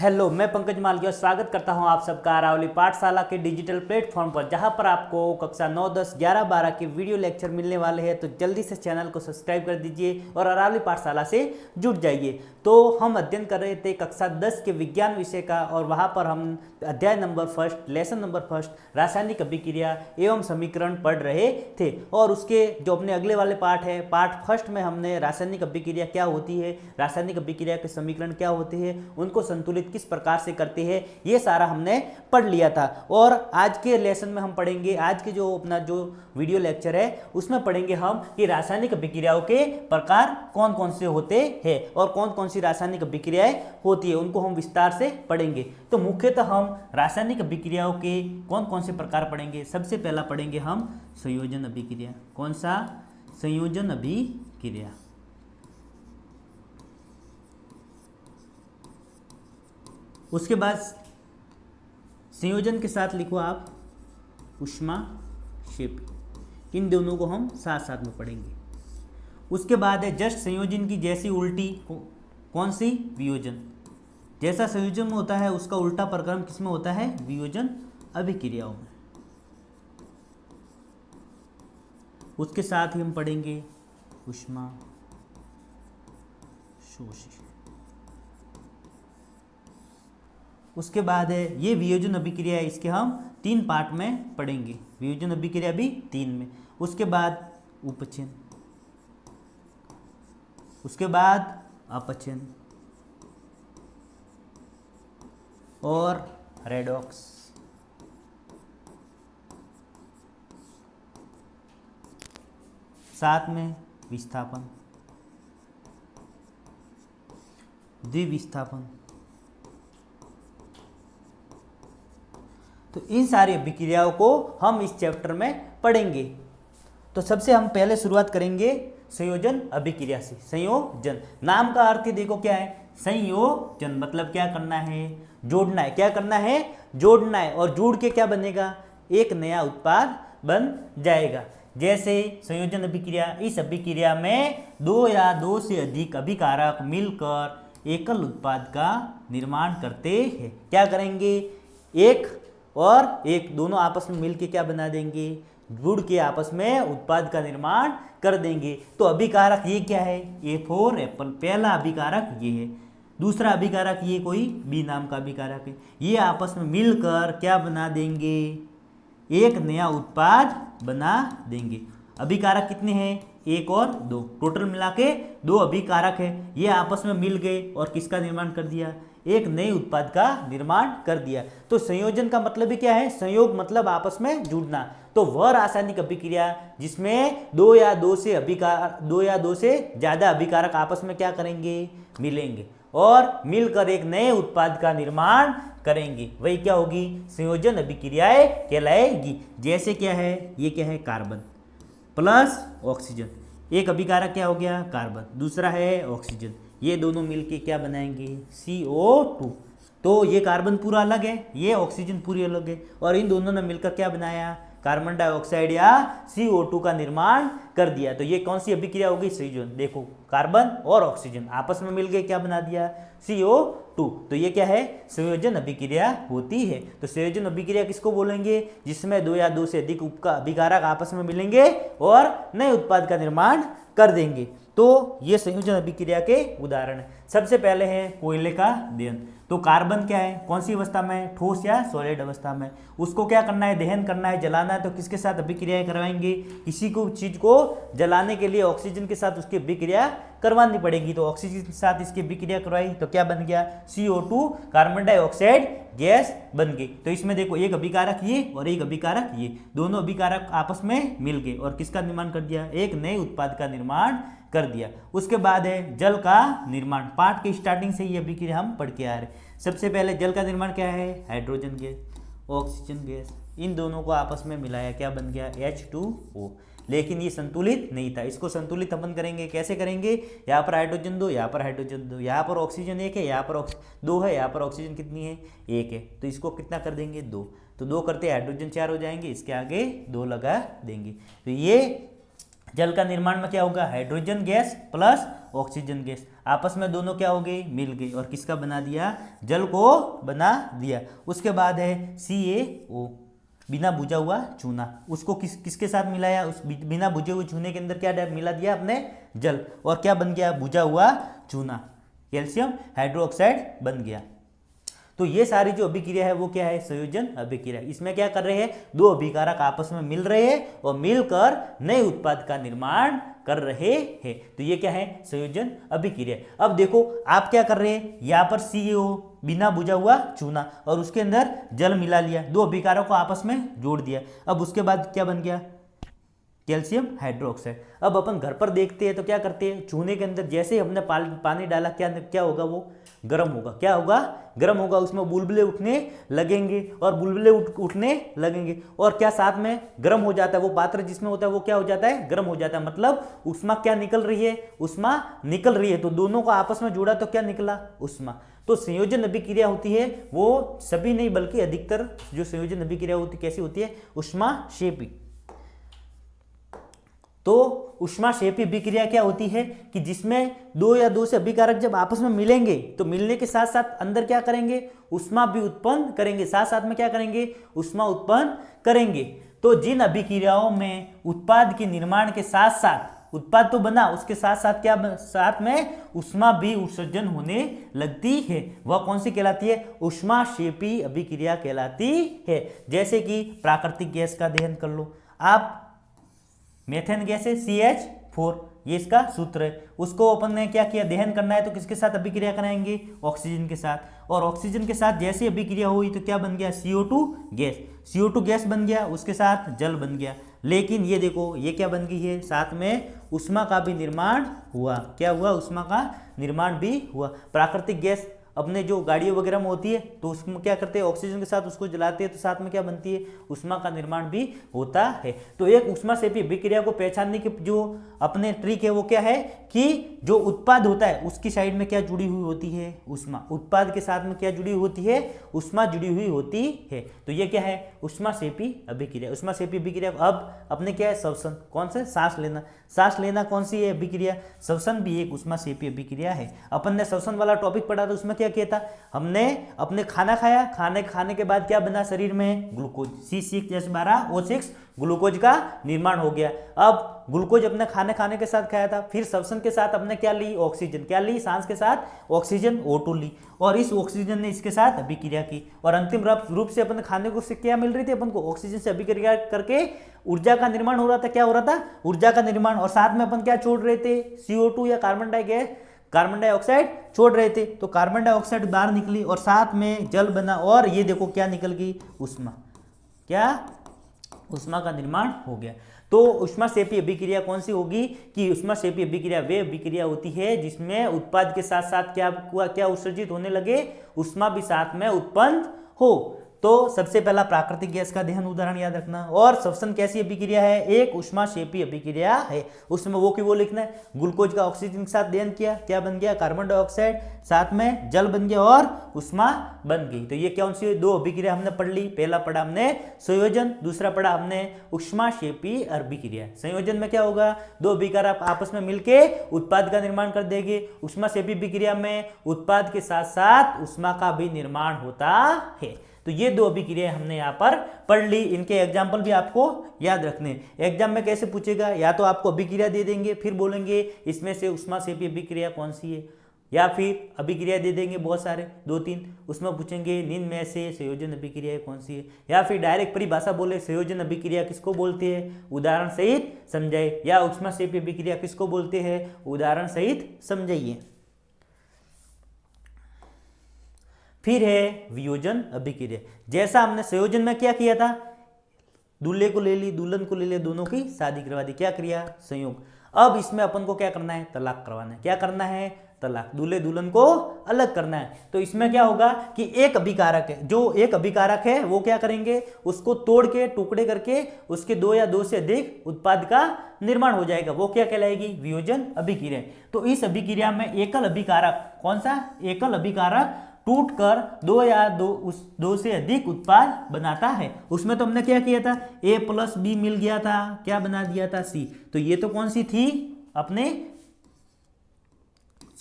Hello, मैं पंकज मालविया स्वागत करता हूं आप सबका अरावली पाठशाला के डिजिटल प्लेटफॉर्म पर, जहां पर आपको कक्षा 9, 10, 11, 12 के वीडियो लेक्चर मिलने वाले हैं। तो जल्दी से चैनल को सब्सक्राइब कर दीजिए और अरावली पाठशाला से जुड़ जाइए। तो हम अध्ययन कर रहे थे कक्षा 10 के विज्ञान विषय का, और वहां पर हम अध्याय number first, lesson number first, रासायनिक अभिक्रिया एवं समीकरण पढ़ रहे थे। और उसके जो अपने अगले वाले पार्ट है, पार्ट फर्स्ट में हमने रासायनिक अभिक्रिया क्या होती है, रासायनिक अभिक्रिया के समीकरण क्या होते हैं, उनको संतुलित किस प्रकार से करते हैं, ये सारा हमने पढ़ लिया था। और आज के लेसन में हम पढ़ेंगे, आज के जो अपना जो वीडियो लेक्चर है उसमें पढ़ेंगे हम कि रासायनिक अभिक्रियाओं के प्रकार कौन कौन से होते हैं और कौन कौन सी रासायनिक अभिक्रियाएं होती है, उनको हम विस्तार से पढ़ेंगे। तो मुख्यतः हम रासायनिक अभिक्रियाओं के कौन कौन से प्रकार पढ़ेंगे। सबसे पहला पढ़ेंगे हम संयोजन अभिक्रिया। कौन सा? संयोजन अभिक्रिया। उसके बाद संयोजन के साथ लिखो आप ऊष्माक्षेपी। इन दोनों को हम साथ साथ में पढ़ेंगे। उसके बाद है जस्ट संयोजन की जैसी उल्टी। कौन सी? वियोजन। जैसा संयोजन में होता है उसका उल्टा प्रक्रम किसमें होता है? वियोजन अभिक्रियाओं में। उसके साथ ही हम पढ़ेंगे ऊष्माशोषी। उसके बाद है ये वियोजन अभिक्रिया है, इसके हम 3 पार्ट में पढ़ेंगे। वियोजन अभिक्रिया भी 3 में। उसके बाद उपचयन, उसके बाद अपचयन और रेडॉक्स। साथ में विस्थापन, द्विविस्थापन। तो इन सारी अभिक्रियाओं को हम इस चैप्टर में पढ़ेंगे। तो सबसे हम पहले शुरुआत करेंगे संयोजन अभिक्रिया से। संयोजन नाम का अर्थ ही देखो क्या है? संयोजन मतलब क्या करना है? जोड़ना है। क्या करना है? जोड़ना है। और जोड़ के क्या बनेगा? एक नया उत्पाद बन जाएगा। जैसे संयोजन अभिक्रिया, इस अभिक्रिया में 2 या 2 से अधिक अभिकारक मिलकर एकल उत्पाद का निर्माण करते हैं। क्या करेंगे? एक और एक दोनों आपस में मिलके क्या बना देंगे? जुड़ के आपस में उत्पाद का निर्माण कर देंगे। तो अभिकारक ये क्या है? A for Apple. पहला अभिकारक ये है। दूसरा अभिकारक ये कोई बी नाम का अभिकारक है। ये आपस में मिलकर क्या बना देंगे? एक नया उत्पाद बना देंगे। अभिकारक कितने हैं? 1 और 2, टोटल मिला के 2 अभिकारक है। ये आपस में मिल गए और किसका निर्माण कर दिया? एक नए उत्पाद का निर्माण कर दिया। तो संयोजन का मतलब भी क्या है? संयोग मतलब आपस में जुड़ना। तो वह रासायनिक अभिक्रिया जिसमें 2 या 2 से ज्यादा अभिकारक आपस में क्या करेंगे? मिलेंगे और मिलकर एक नए उत्पाद का निर्माण करेंगे, वही क्या होगी? संयोजन अभिक्रियाएं कहलाएगी। जैसे क्या है? ये क्या है? Carbon plus oxygen. एक अभिकारक क्या हो गया? कार्बन। दूसरा है ऑक्सीजन। ये दोनों मिलके क्या बनाएंगे? CO2। तो ये कार्बन पूरा अलग है, ये ऑक्सीजन पूरी अलग है, और इन दोनों ने मिलकर क्या बनाया? कार्बन डाइऑक्साइड या CO2 का निर्माण कर दिया। तो ये कौन सी अभिक्रिया होगी? संयोजन। देखो, कार्बन और ऑक्सीजन आपस में मिलकर क्या बना दिया? CO2। तो ये क्या है? संयोजन अभिक्रिया होती है। तो संयोजन अभिक्रिया किसको बोलेंगे? जिसमें 2 या 2 से अधिक अभिकारक आपस में मिलेंगे और नए उत्पाद का निर्माण कर देंगे। तो ये संयोजन अभिक्रिया के उदाहरण है। सबसे पहले है कोयले का दहन। तो कार्बन क्या है? कौन सी अवस्था में? ठोस या सॉलिड अवस्था में। उसको क्या करना है? दहन करना है, जलाना है। तो किसके साथ अभिक्रियाएं करवाएंगे? किसी को चीज को जलाने के लिए ऑक्सीजन के साथ उसकी अभिक्रिया करवानी पड़ेगी। तो ऑक्सीजन के साथ इसकी अभिक्रिया करवाई तो क्या बन गया? CO2, कार्बन डाइऑक्साइड गैस बन गई। तो इसमें देखो, एक अभिकारक ये और एक अभिकारक ये, दोनों अभिकारक आपस में मिल गए और किसका निर्माण कर दिया? एक नए उत्पाद का निर्माण कर दिया। उसके बाद है जल का निर्माण। पाठ के स्टार्टिंग से ये अभिक्रिया हम पढ़ के आ रहे। सबसे पहले जल का निर्माण क्या है? हाइड्रोजन गैस, ऑक्सीजन गैस, इन दोनों को आपस में मिलाया, क्या बन गया? H2O। लेकिन ये संतुलित नहीं था। इसको संतुलित अपन करेंगे। कैसे करेंगे? यहाँ पर हाइड्रोजन 2, यहाँ पर हाइड्रोजन 2, यहाँ पर ऑक्सीजन 1 है, यहाँ पर 2 है, यहाँ पर ऑक्सीजन कितनी है? 1 है। तो इसको कितना कर देंगे? 2। तो 2 करते हाइड्रोजन 4 हो जाएंगे, इसके आगे 2 लगा देंगे। तो ये जल का निर्माण में क्या होगा? Hydrogen gas plus oxygen gas आपस में दोनों क्या हो गए, मिल गए और किसका बना दिया, जल को बना दिया। उसके बाद है CaO, बिना बुझा हुआ चूना, उसको किसके साथ मिलाया, उस बिना बुझे हुए चूने के अंदर क्या मिला दिया अपने, जल, और क्या बन गया, बुझा हुआ चूना, कैल्शियम हाइड्रोक्साइड बन गया। तो ये सारी जो अभिक्रिया है वो क्या है, संयोजन अभिक्रिया। इसमें क्या कर रहे हैं, दो अभिकारक आपस में मिल रहे हैं और मिलकर नए उत्पाद का निर्माण कर रहे हैं। तो ये क्या है, संयोजन अभिक्रिया। अब देखो आप क्या कर रहे हैं, यहाँ पर CaO बिना बुझा हुआ चूना और उसके अंदर जल मिला लिया, दो अभिकारक को आपस में जोड़ दिया। अब उसके बाद क्या बन गया, कैल्शियम हाइड्रोक्साइड। अब अपन घर पर देखते हैं तो क्या करते हैं, चूने के अंदर जैसे ही हमने पानी डाला क्या होगा, वो गर्म होगा। क्या होगा, गर्म होगा, उसमें बुलबुले उठने लगेंगे और बुलबुले उठने लगेंगे और क्या साथ में गर्म हो जाता है, वो पात्र जिसमें होता है वो क्या हो जाता है, गर्म हो जाता है। मतलब उष्मा क्या निकल रही है, उष्मा निकल रही है। तो दोनों को आपस में जोड़ा तो क्या निकला, उष्मा। तो संयोजन अभिक्रिया होती है वो सभी नहीं बल्कि अधिकतर जो संयोजन अभिक्रिया होती कैसी होती है, उष्माक्षेपी। तो उष्माक्षेपी अभिक्रिया क्या होती है कि जिसमें दो या दो से अभिकारक जब आपस में मिलेंगे तो मिलने के साथ साथ अंदर क्या करेंगे, उष्मा भी उत्पन्न करेंगे, साथ साथ में क्या करेंगे, उष्मा उत्पन्न करेंगे। तो जिन अभिक्रियाओं में उत्पाद के निर्माण के साथ साथ उत्पाद तो बना, उसके साथ साथ क्या, साथ में उष्मा भी उत्सर्जन होने लगती है, वह कौन सी कहलाती है, उष्माक्षेपी अभिक्रिया कहलाती है। जैसे कि प्राकृतिक गैस का दहन कर लो आप, मेथेन गैस है CH4, ये इसका सूत्र है। उसको अपन ने क्या किया, दहन करना है तो किसके साथ अभिक्रिया कराएंगे, ऑक्सीजन के साथ। और ऑक्सीजन के साथ जैसे अभिक्रिया हुई तो क्या बन गया, CO2 गैस, CO2 गैस बन गया, उसके साथ जल बन गया। लेकिन ये देखो ये क्या बन गई है, साथ में उष्मा का भी निर्माण हुआ। क्या हुआ, उष्मा का निर्माण भी हुआ। प्राकृतिक गैस अपने जो गाड़ियों वगैरह में होती है तो उसमें क्या करते हैं, ऑक्सीजन के साथ उसको जलाते हैं तो साथ में क्या बनती है, उष्मा का निर्माण भी होता है। तो एक उष्माक्षेपी अभिक्रिया को पहचानने की जो अपने ट्रिक है वो क्या है कि जो उत्पाद होता है उसकी साइड में क्या जुड़ी हुई होती है, उष्मा। उत्पाद के साथ में क्या जुड़ी हुई होती है, उष्मा जुड़ी हुई होती है। तो ये क्या है, उष्माक्षेपी अभिक्रिया। उष्माक्षेपी अभिक्रिया। अब अपने क्या है, श्वसन, कौन सा, सांस लेना। सांस लेना कौन सी है अभिक्रिया, श्वसन भी एक उष्माक्षेपी अभिक्रिया है। अपन ने श्वसन वाला टॉपिक पढ़ा था, उसमें क्या किया था, हमने अपने खाना खाया, खाने के बाद क्या बना शरीर में, ग्लूकोज, C6H12O6 ग्लूकोज का निर्माण हो गया। अब ग्लूकोज अपने खाने के साथ खाया था, फिर श्वसन के साथ अपने क्या ली, ऑक्सीजन, क्या ली, सांस के साथ ऑक्सीजन O2 ली और इस ऑक्सीजन ने इसके साथ अभिक्रिया की और अंतिम रूप से अपन खाने को से क्या मिल रही थी, अपन को ऑक्सीजन से अभिक्रिया करके ऊर्जा का निर्माण हो रहा था। क्या हो रहा था, ऊर्जा का निर्माण। और साथ में अपन क्या छोड़ रहे थे, CO2 या कार्बन डाइऑक्साइड छोड़ रहे थे। तो कार्बन डाइऑक्साइड बाहर निकली और साथ में जल बना और ये देखो क्या निकल गई, उष्मा। क्या, उष्मा का निर्माण हो गया। तो उष्माक्षेपी अभिक्रिया कौन सी होगी कि उष्माक्षेपी अभिक्रिया वे अभिक्रिया होती है जिसमें उत्पाद के साथ साथ क्या उत्सर्जित होने लगे, उष्मा भी साथ में उत्पन्न हो। तो सबसे पहला प्राकृतिक गैस का दहन उदाहरण याद रखना। और श्वसन कैसी अभिक्रिया है, एक उष्माक्षेपी अभिक्रिया है। उसमें वो की वो लिखना है, ग्लूकोज का ऑक्सीजन के साथ दहन किया, क्या बन गया, कार्बन डाइऑक्साइड, साथ में जल बन गया और उष्मा बन गई। तो ये कौन सी दो अभिक्रिया हमने पढ़ ली। पहला पढ़ा हमने संयोजन, दूसरा पढ़ा हमने उष्माक्षेपी अभिक्रिया। संयोजन में क्या होगा, दो अभिकारक आपस में मिलके उत्पाद का निर्माण कर देंगे। उष्माक्षेपी अभिक्रिया में उत्पाद के साथ साथ उष्मा का भी निर्माण होता है। तो ये दो अभिक्रिया हमने यहाँ पर पढ़ ली। इनके एग्जाम्पल भी आपको याद रखने। एग्जाम में कैसे पूछेगा, या तो आपको अभिक्रिया दे देंगे फिर बोलेंगे इसमें से उष्माक्षेपी अभिक्रिया कौन सी है, या फिर अभिक्रिया दे देंगे बहुत सारे 2-3, उसमें पूछेंगे निम्न में से संयोजन अभिक्रिया कौन सी है, या फिर डायरेक्ट परिभाषा बोले संयोजन अभिक्रिया किसको बोलते हैं, उदाहरण सहित समझाइए, या उष्माक्षेपी अभिक्रिया किसको बोलते हैं, उदाहरण सहित समझाइए। फिर है वियोजन अभिक्रिया। जैसा हमने संयोजन में क्या किया था, दूल्हे को ले ली, दुल्हन को ले लिया, दोनों की शादी करवा दी, क्या किया, संयोग। अब इसमें अपन को क्या करना है, तलाक करवाना है। क्या करना है, तलाक, दूल्हे दुल्हन को अलग करना है। तो इसमें क्या होगा कि एक अभिकारक है, जो एक अभिकारक है वो क्या करेंगे, उसको तोड़ के टुकड़े करके उसके 2 या 2 से अधिक उत्पाद का निर्माण हो जाएगा, वो क्या कहलाएगी, वियोजन अभिक्रिया। तो इस अभिक्रिया में एकल अभिकारक, कौन सा, एकल अभिकारक टूटकर 2 या 2 से अधिक उत्पाद बनाता है। उसमें तो हमने क्या किया था, A+B मिल गया था, क्या बना दिया था, C। तो ये तो कौन सी थी, अपने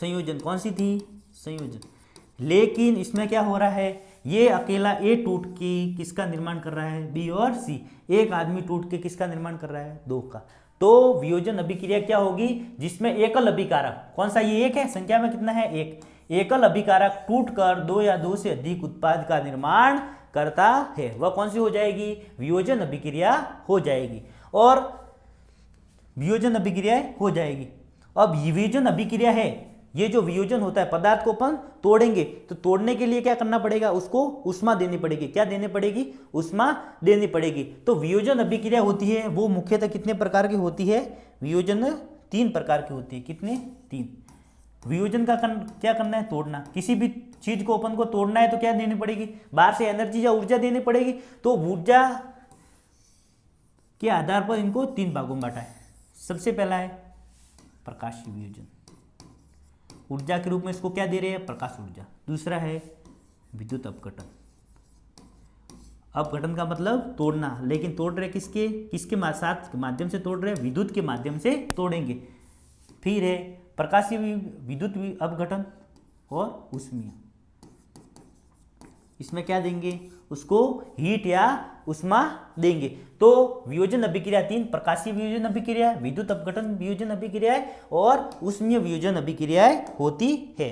संयोजन कौन सी थी, संयोजन। लेकिन इसमें क्या हो रहा है, ये अकेला ए टूट के किसका निर्माण कर रहा है, बी और सी। एक आदमी टूट के किसका निर्माण कर रहा है, दो का। तो वियोजन अभिक्रिया क्या होगी, जिसमें एकल अभिकारक, कौन सा ये एक है, संख्या में कितना है, एक, एकल अभिकारक टूटकर दो या दो से अधिक उत्पाद का निर्माण करता है, वह कौन सी हो जाएगी, वियोजन अभिक्रिया हो जाएगी। और वियोजन अभिक्रिया हो जाएगी। अब वियोजन अभिक्रिया है, ये जो वियोजन होता है, पदार्थ को अपन तोड़ेंगे, तो तोड़ने के लिए क्या करना पड़ेगा, उसको उष्मा देनी पड़ेगी। क्या देनी पड़ेगी, उष्मा देनी पड़ेगी। तो वियोजन अभिक्रिया होती है वो मुख्यतः कितने प्रकार की होती है, वियोजन 3 प्रकार की होती है। कितने, 3। वियोजन का क्या करना है, तोड़ना। किसी भी चीज को अपन को तोड़ना है तो क्या देनी पड़ेगी, बाहर से एनर्जी या ऊर्जा देनी पड़ेगी। तो ऊर्जा के आधार पर इनको 3 भागों में बांटा है। सबसे पहला है प्रकाशीय वियोजन, ऊर्जा के रूप में इसको क्या दे रहे हैं, प्रकाश ऊर्जा। दूसरा है विद्युत अपघटन, अपघटन का मतलब तोड़ना, लेकिन तोड़ रहे किसके, किसके साथ माध्यम से तोड़ रहे, विद्युत के माध्यम से तोड़ेंगे। फिर है प्रकाशीय विद्युत अपघटन और ऊष्मीय, इसमें क्या देंगे, उसको हीट या उष्मा देंगे। तो वियोजन अभिक्रिया 3, प्रकाशीय वियोजन अभिक्रिया, विद्युत अपघटन वियोजन अभिक्रियाएं और ऊष्मीय वियोजन अभिक्रियाएं होती है।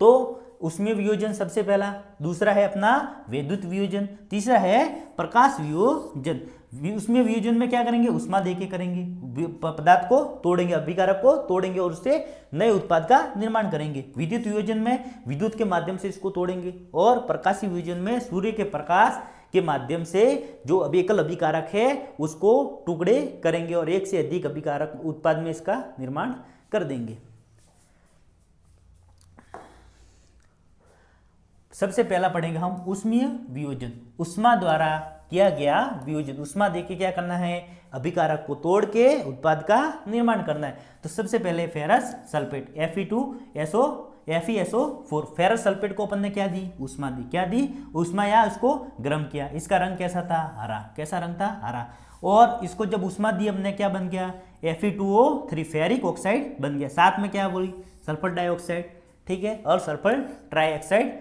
तो ऊष्मीय वियोजन सबसे पहला, दूसरा है अपना विद्युत वियोजन, तीसरा है प्रकाश वियोजन। ऊष्मीय वियोजन में क्या करेंगे, उष्मा देके करेंगे, पदार्थ को तोड़ेंगे, अभिकारक को तोड़ेंगे और उससे नए उत्पाद का निर्माण करेंगे। विद्युत वियोजन में विद्युत के माध्यम से इसको तोड़ेंगे और प्रकाशीय वियोजन में सूर्य के प्रकाश के माध्यम से जो एकल अभिकारक है उसको टुकड़े करेंगे और एक से अधिक अभिकारक उत्पाद में इसका निर्माण कर देंगे। सबसे पहला पढ़ेंगे हम ऊष्मीय वियोजन, उष्मा द्वारा किया गया वियोजन। उष्मा देके क्या करना है, अभिकारक को तोड़ के उत्पाद का निर्माण करना है। तो सबसे पहले ferrous sulphate FeSO4, ferrous sulphate को अपन ने क्या दी, उष्मा दी। क्या दी, उष्मा, या उसको गर्म किया। इसका रंग कैसा था, हरा। कैसा रंग था, हरा। और इसको जब उष्मा दी हमने, क्या बन गया, Fe2O3 फेरिक ऑक्साइड बन गया। साथ में क्या बोली, सल्फर डाइऑक्साइड, ठीक है, और सल्फर ट्राइऑक्साइड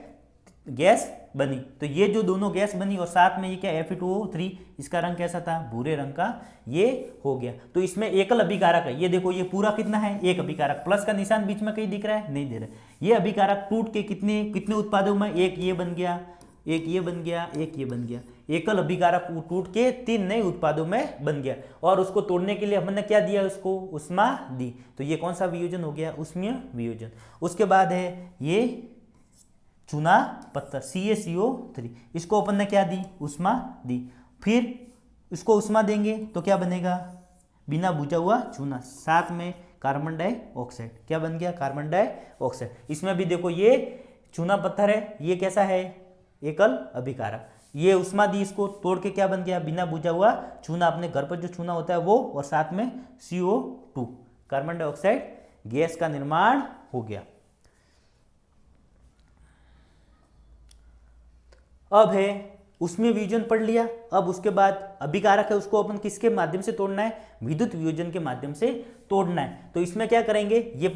गैस बनी। तो ये जो दोनों गैस बनी और साथ में ये क्या, Fe2O3, इसका रंग कैसा था, भूरे रंग का ये हो गया। तो इसमें एकल अभिकारक है, ये देखो ये पूरा कितना है, एक अभिकारक, प्लस का निशान बीच में कहीं दिख रहा है, नहीं दे रहा है। ये अभिकारक टूट के कितने कितने उत्पादों में, एक ये बन गया, एक ये बन गया, एक ये बन गया। एकल अभिकारक टूट के 3 नए उत्पादों में बन गया और उसको तोड़ने के लिए हमने क्या दिया, उसको उष्मा दी। तो ये कौन सा वियोजन हो गया, ऊष्मीय वियोजन। उसके बाद है ये चूना पत्थर CaCO3, इसको अपन ने क्या दी, उष्मा दी। फिर इसको उष्मा देंगे तो क्या बनेगा, बिना बुझा हुआ चूना, साथ में कार्बन डाइऑक्साइड। क्या बन गया, कार्बन डाइऑक्साइड। इसमें भी देखो ये चूना पत्थर है, ये कैसा है, एकल अभिकारक। ये उष्मा दी, इसको तोड़ के क्या बन गया, बिना बुझा हुआ चूना, अपने घर पर जो चूना होता है वो, और साथ में CO2 कार्बन डाइऑक्साइड गैस का निर्माण हो गया। अब है उसमें वियोजन पढ़ लिया। अब उसके बाद अभिकारक है, उसको अपन किसके माध्यम से तोड़ना है, विद्युत वियोजन के माध्यम से तोड़ना है। तो इसमें क्या करेंगे, ये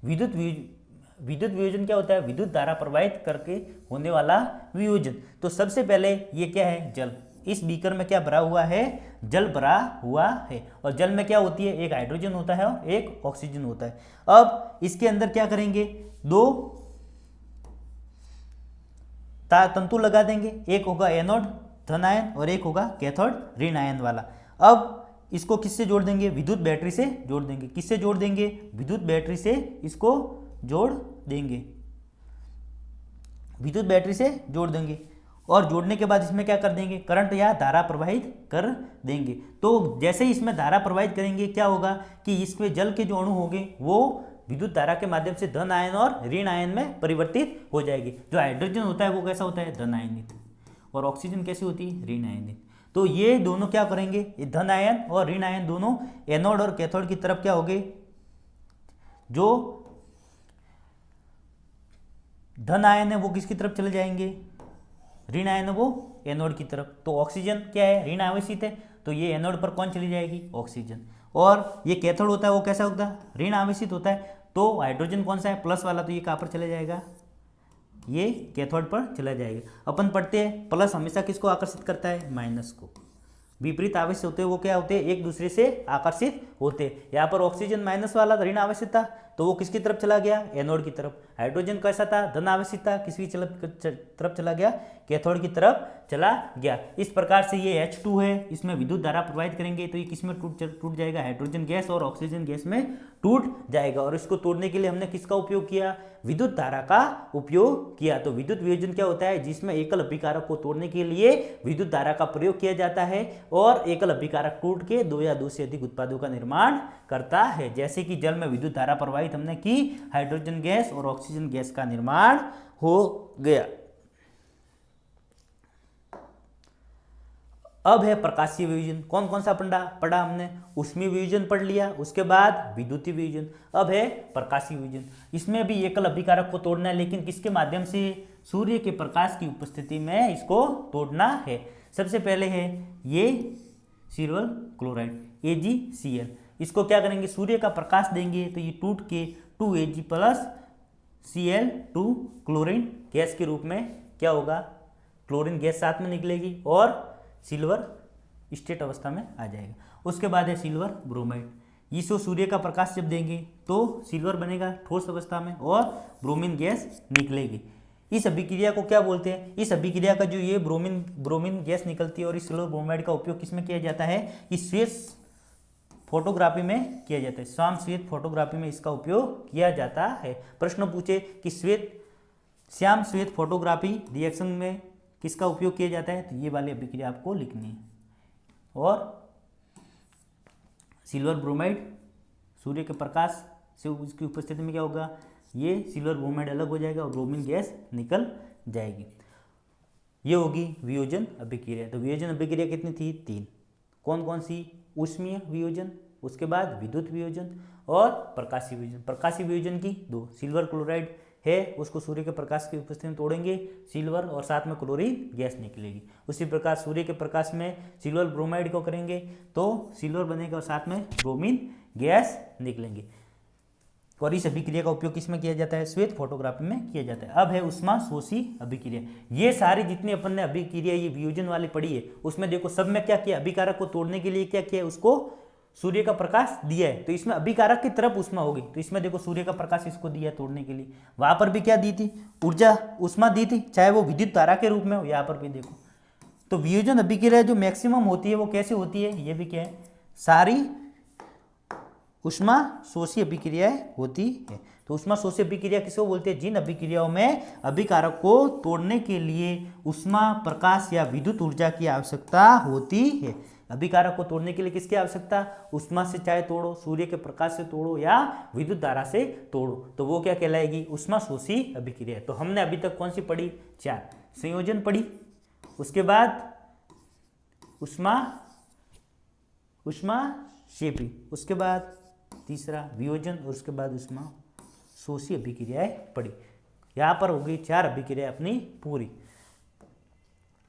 विद्युत वियोजन क्या होता है, विद्युत धारा प्रवाहित करके होने वाला वियोजन। तो सबसे पहले ये क्या है, जल। इस बीकर में क्या भरा हुआ है, जल भरा हुआ है। और जल में क्या होती है, एक हाइड्रोजन होता है और एक ऑक्सीजन होता है। अब इसके अंदर क्या करेंगे, 2 तंतु लगा देंगे, एक होगा एनोड धन आयन और एक होगा कैथोड ऋण आयन वाला। अब इसको किससे जोड़ देंगे, विद्युत बैटरी से जोड़ देंगे। किससे जोड़ देंगे, विद्युत बैटरी से इसको जोड़ देंगे, विद्युत बैटरी से जोड़ देंगे। और जोड़ने के बाद इसमें क्या कर देंगे, करंट या धारा प्रवाहित कर देंगे। तो जैसे ही इसमें धारा प्रवाहित करेंगे क्या होगा कि इसमें जल के जो अणु होंगे वो विद्युत धारा के माध्यम से धन आयन और ऋण आयन में परिवर्तित हो जाएगी। जो हाइड्रोजन होता है वो कैसा होता है, धन आयनित, और ऑक्सीजन कैसी होती है, ऋण आयनित। तो ये दोनों क्या करेंगे, ये धन आयन और ऋण आयन दोनों एनोड और कैथोड की तरफ क्या होंगे, जो धन आयन है वो किसकी तरफ चले जाएंगे, ऋण आयन है वो एनोड की तरफ। तो ऑक्सीजन क्या है, ऋण आवेशित है, तो ये एनोड पर कौन चली जाएगी, ऑक्सीजन। और ये कैथोड होता है वो कैसा होता है, ऋण आवेशित होता है। तो हाइड्रोजन कौन सा है, प्लस वाला, तो ये कहाँ पर चला जाएगा, ये कैथोड पर चला जाएगा। अपन पढ़ते हैं प्लस हमेशा किसको आकर्षित करता है, माइनस को। विपरीत आवेश होते हैं वो क्या होते हैं, एक दूसरे से आकर्षित होते हैं। यहाँ पर ऑक्सीजन माइनस वाला ऋण आवेशित था तो वो किसकी तरफ चला गया, एनोड की तरफ। हाइड्रोजन कैसा था, धन आवेशित था, किसकी तरफ चला गया, कैथोड की तरफ चला गया। इस प्रकार से ये H2 है, इसमें विद्युत धारा प्रवाहित करेंगे तो ये किसमें टूट जाएगा, हाइड्रोजन गैस और ऑक्सीजन गैस में टूट जाएगा। और इसको तोड़ने के लिए हमने किसका उपयोग किया, विद्युत धारा का उपयोग किया। तो विद्युत वियोजन क्या होता है, जिसमें एकल अभिकारक को तोड़ने के लिए विद्युत धारा का प्रयोग किया जाता है और एकल अभिकारक टूट के दो या दो से अधिक उत्पादों का निर्माण करता है। जैसे कि जल में विद्युत धारा प्रवाहित हमने की, हाइड्रोजन गैस और ऑक्सीजन गैस का निर्माण हो गया। अब है प्रकाशीय वियोजन। कौन कौन सा पढ़ा हमने, ऊष्मीय वियोजन पढ़ लिया, उसके बाद विद्युतीय वियोजन। अब है प्रकाशीय वियोजन। इसमें भी एकल अभिकारक को तोड़ना है, लेकिन किसके माध्यम से, सूर्य के प्रकाश की उपस्थिति में इसको तोड़ना है। सबसे पहले है ये सिल्वर क्लोराइड AgCl। इसको क्या करेंगे, सूर्य का प्रकाश देंगे तो ये टूट के 2Ag plus Cl2 chlorine gas के रूप में क्या होगा, क्लोरीन गैस साथ में निकलेगी और सिल्वर स्टेट अवस्था में आ जाएगा। उसके बाद है सिल्वर ब्रोमाइड। इसको सूर्य का प्रकाश जब देंगे तो सिल्वर बनेगा ठोस अवस्था में और ब्रोमीन गैस निकलेगी। इस अभिक्रिया को क्या बोलते हैं, इस अभिक्रिया का जो ये ब्रोमीन गैस निकलती है और इस सिल्वर ब्रोमाइड का उपयोग किसमें किया जाता है, इस श्वेत फोटोग्राफी में किया जाता है। श्याम श्वेत फोटोग्राफी में इसका उपयोग किया जाता है। प्रश्न पूछे कि श्याम श्वेत फोटोग्राफी रिएक्शन में किसका उपयोग किया जाता है, तो ये वाली अभिक्रिया आपको लिखनी है। और सिल्वर ब्रोमाइड सूर्य के प्रकाश से उसकी उपस्थिति में क्या होगा, ये सिल्वर ब्रोमाइड अलग हो जाएगा और ब्रोमीन गैस निकल जाएगी। ये होगी वियोजन अभिक्रिया। तो वियोजन अभिक्रिया कितनी थी, 3। कौन कौन सी, ऊष्मीय वियोजन, उसके बाद विद्युत वियोजन और प्रकाशीय वियोजन। प्रकाशीय वियोजन की 2, सिल्वर क्लोराइड है, उसको सूर्य के प्रकाश की उपस्थिति में तोड़ेंगे, सिल्वर और साथ में क्लोरीन गैस निकलेगी। उसी प्रकार सूर्य के प्रकाश में सिल्वर ब्रोमाइड को करेंगे तो सिल्वर बनेगा और साथ में ब्रोमीन गैस निकलेंगे। और इस अभिक्रिया का उपयोग किसमें किया जाता है, श्वेत फोटोग्राफी में किया जाता है। अब है उष्मा शोषी अभिक्रिया। ये सारी जितनी अपन ने अभिक्रिया ये वियोजन वाली पढ़ी है, उसमें देखो सब में क्या किया, अभिकारक को तोड़ने के लिए क्या किया, उसको सूर्य का प्रकाश दिया है तो इसमें अभिकारक की तरफ उष्मा होगी। तो इसमें देखो सूर्य का प्रकाश इसको दिया तोड़ने के लिए, वहां पर भी क्या दी थी, ऊर्जा उष्मा दी थी, चाहे वो विद्युत धारा के रूप में हो, यहाँ पर भी देखो। तो वियोजन अभिक्रिया जो मैक्सिमम होती है वो कैसे होती है, ये भी क्या है, सारी उष्मा शोषी अभिक्रियाएं होती है। तो उष्मा शोषी अभिक्रिया किसको बोलते हैं, जिन अभिक्रियाओं में अभिकारक को तोड़ने के लिए उष्मा, प्रकाश या विद्युत ऊर्जा की आवश्यकता होती है। अभिकारक को तोड़ने के लिए किसकी आवश्यकता, उष्मा से चाहे तोड़ो, सूर्य के प्रकाश से तोड़ो या विद्युत धारा से तोड़ो, तो वो क्या कहलाएगी, उष्मा शोषी अभिक्रिया। तो हमने अभी तक कौन सी पढ़ी, 4। संयोजन पढ़ी, उसके बाद उष्माक्षेपी, उसके बाद तीसरा वियोजन और उसके बाद उष्मा शोषी अभिक्रियाएं पढ़ी। यहाँ पर हो गई 4 अभिक्रिया अपनी पूरी।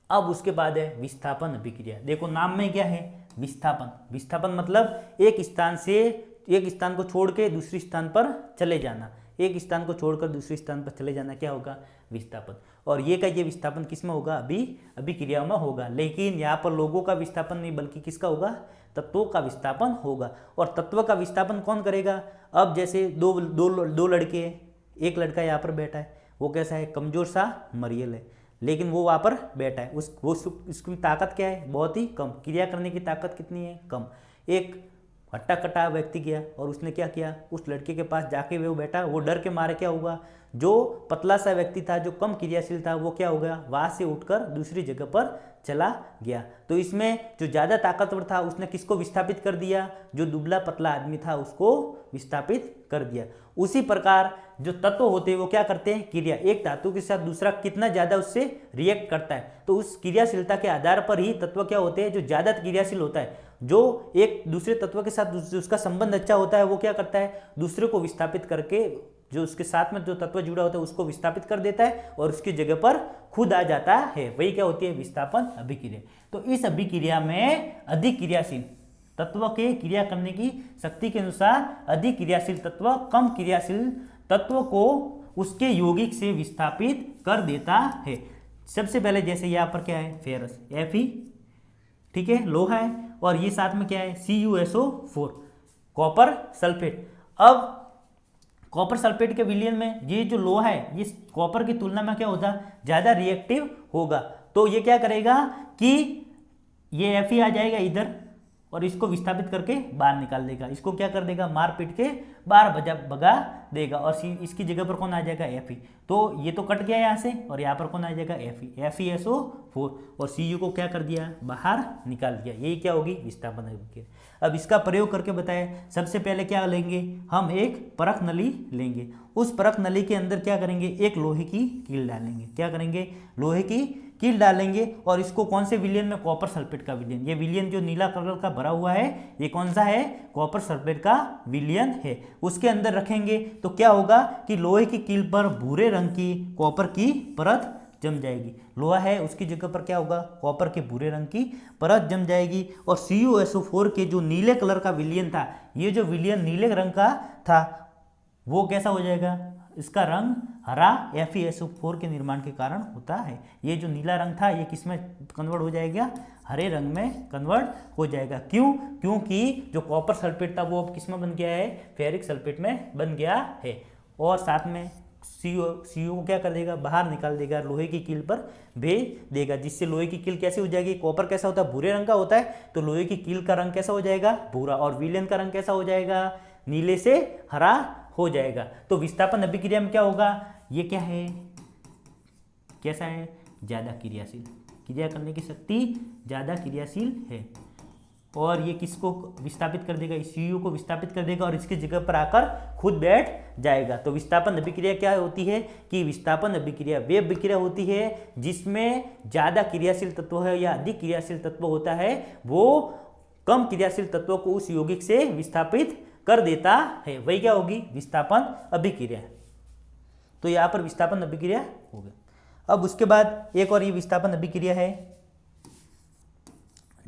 अब उसके बाद है विस्थापन अभिक्रिया। देखो नाम में क्या है, विस्थापन। विस्थापन मतलब एक स्थान को छोड़ के दूसरे स्थान पर चले जाना, एक स्थान को छोड़कर दूसरे स्थान पर चले जाना क्या होगा, विस्थापन। और ये विस्थापन किस में होगा, अभिक्रियाओं में होगा। लेकिन यहाँ पर लोगों का विस्थापन नहीं बल्कि किसका होगा, तत्वों का विस्थापन होगा। और तत्व का विस्थापन कौन करेगा, अब जैसे दो लड़के, एक लड़का यहाँ पर बैठा है, वो कैसा है, कमजोर सा मरियल है, लेकिन वो वहाँ पर बैठा है, उसकी ताकत क्या है, बहुत ही कम, क्रिया करने की ताकत कितनी है, कम। एक हट्टा कट्टा व्यक्ति गया और उसने क्या किया, उस लड़के के पास जाके वो बैठा, वो डर के मारे क्या हुआ, जो पतला सा व्यक्ति था, जो कम क्रियाशील था, वो क्या हो गया, वहाँ से उठकर दूसरी जगह पर चला गया। तो इसमें जो ज़्यादा ताकतवर था उसने किसको विस्थापित कर दिया, जो दुबला पतला आदमी था उसको विस्थापित कर दिया। उसी प्रकार जो तत्व होते हैं वो क्या करते हैं, क्रिया, एक धातु के साथ दूसरा कितना ज़्यादा उससे रिएक्ट करता है, तो उस क्रियाशीलता के आधार पर ही तत्व क्या होते हैं, जो ज़्यादा क्रियाशील होता है, जो एक दूसरे तत्व के साथ उसका संबंध अच्छा होता है, वो क्या करता है, दूसरे को विस्थापित करके जो उसके साथ में जो तत्व जुड़ा होता है उसको विस्थापित कर देता है और उसकी जगह पर खुद आ जाता है, वही क्या होती है, विस्थापन अभिक्रिया। तो इस अभिक्रिया में अधिक क्रियाशील तत्व के क्रिया करने की शक्ति के अनुसार अधिक क्रियाशील तत्व कम क्रियाशील तत्व को उसके यौगिक से विस्थापित कर देता है। सबसे पहले जैसे यहाँ पर क्या है, फेरस Fe, ठीक है, लोहा है, और ये साथ में क्या है, CuSO4 कॉपर सल्फेट। अब कॉपर सल्फेट के विलयन में ये जो लोहा है ये कॉपर की तुलना में क्या होता है, ज़्यादा रिएक्टिव होगा। तो ये क्या करेगा कि ये Fe आ जाएगा इधर और इसको विस्थापित करके बाहर निकाल देगा, इसको क्या कर देगा, मार पीट के बाहर भगा देगा, और इसकी जगह पर कौन आ जाएगा, Fe। तो ये तो कट गया यहाँ से, और यहाँ पर कौन आ जाएगा, FeSO4, और Cu को क्या कर दिया, बाहर निकाल दिया। यही क्या होगी, विस्थापन अभिक्रिया। अब इसका प्रयोग करके बताएं। सबसे पहले क्या लेंगे, हम एक परख नली लेंगे। उस परख नली के अंदर क्या करेंगे, एक लोहे की कील डालेंगे। क्या करेंगे, लोहे की कील डालेंगे, और इसको कौन से विलयन में, कॉपर सल्फेट का विलयन। ये विलयन जो नीला कलर का भरा हुआ है ये कौन सा है, कॉपर सल्फेट का विलयन है। उसके अंदर रखेंगे तो क्या होगा कि लोहे की कील पर भूरे रंग की कॉपर की परत जम जाएगी। लोहा है उसकी जगह पर क्या होगा, कॉपर के भूरे रंग की परत जम जाएगी। और CuSO4 के जो नीले कलर का विलयन था, ये जो विलयन नीले रंग का था वो कैसा हो जाएगा, इसका रंग हरा FeSO4 के निर्माण के कारण होता है। ये जो नीला रंग था ये किस में कन्वर्ट हो जाएगा, हरे रंग में कन्वर्ट हो जाएगा। क्यों, क्योंकि जो कॉपर सल्फेट था वो अब किस में बन गया है, फेरिक सल्फेट में बन गया है। और साथ में Cu को क्या कर देगा, बाहर निकाल देगा, लोहे की कील पर भेज देगा, जिससे लोहे की कील कैसे हो जाएगी, कॉपर कैसा होता है, भूरे रंग का होता है, तो लोहे की कील का रंग कैसा हो जाएगा, भूरा, और विलयन का रंग कैसा हो जाएगा, नीले से हरा हो जाएगा। तो विस्थापन अभिक्रिया में क्या होगा, ये क्या है, कैसा है, ज्यादा क्रियाशील, क्रिया करने की शक्ति ज्यादा क्रियाशील है, और ये किसको विस्थापित कर देगा, इस Cu को विस्थापित कर देगा और इसकी जगह पर आकर खुद बैठ जाएगा। तो विस्थापन अभिक्रिया क्या होती है कि विस्थापन अभिक्रिया वे अभिक्रिया होती है जिसमें ज़्यादा क्रियाशील तत्व है या अधिक क्रियाशील तत्व होता है, वो कम क्रियाशील तत्वों को उस यौगिक से विस्थापित कर देता है, वही क्या होगी, विस्थापन अभिक्रिया। तो यहाँ पर विस्थापन अभिक्रिया हो गया। अब उसके बाद एक और ये विस्थापन अभिक्रिया है